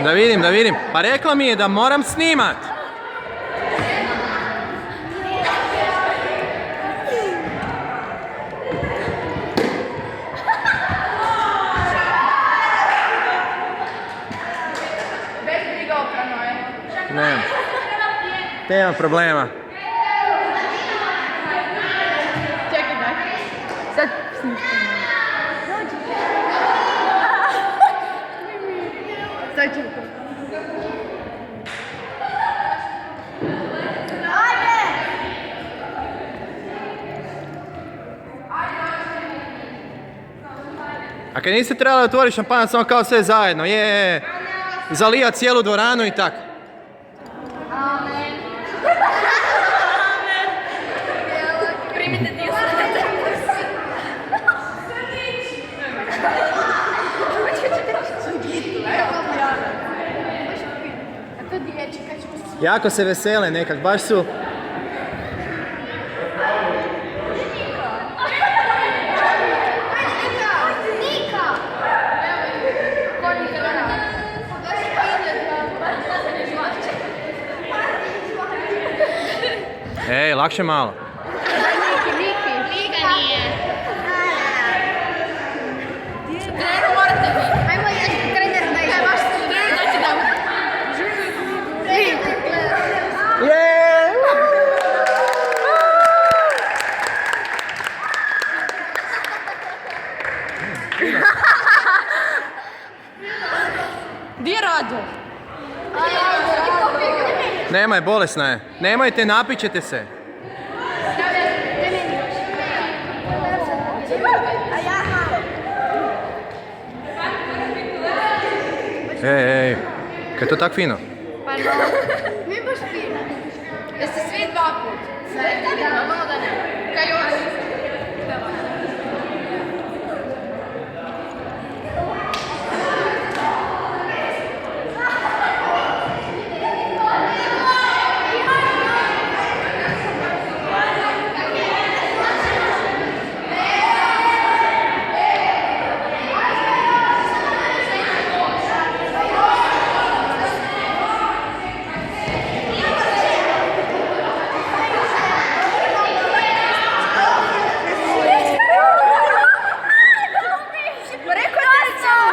Da vidim. Pa rekla mi je da moram snimat. Bez briga oprano je. Nema problema. Čekaj daj. Sad snimite. Sad ćemo. A kad niste trebali otvoriti šampanac, samo kao sve zajedno, je zalija cijelu dvoranu i tako. Amen. Primite dio srce. A to dječji, kad ćemo se... Jako se vesele nekak, baš su... Ej, lakše malo. Nika nije. Trener morate vi. Ajmo još trener da je. Vaš trener da će da... Di je Rado? Nemoj, bolesna je. Nemojte, napit ćete se. Ej, kaj je to tak fino? Pa no. Mi baš fino. Jeste svi dva put? Sve? Normalno da ne. Kaj još?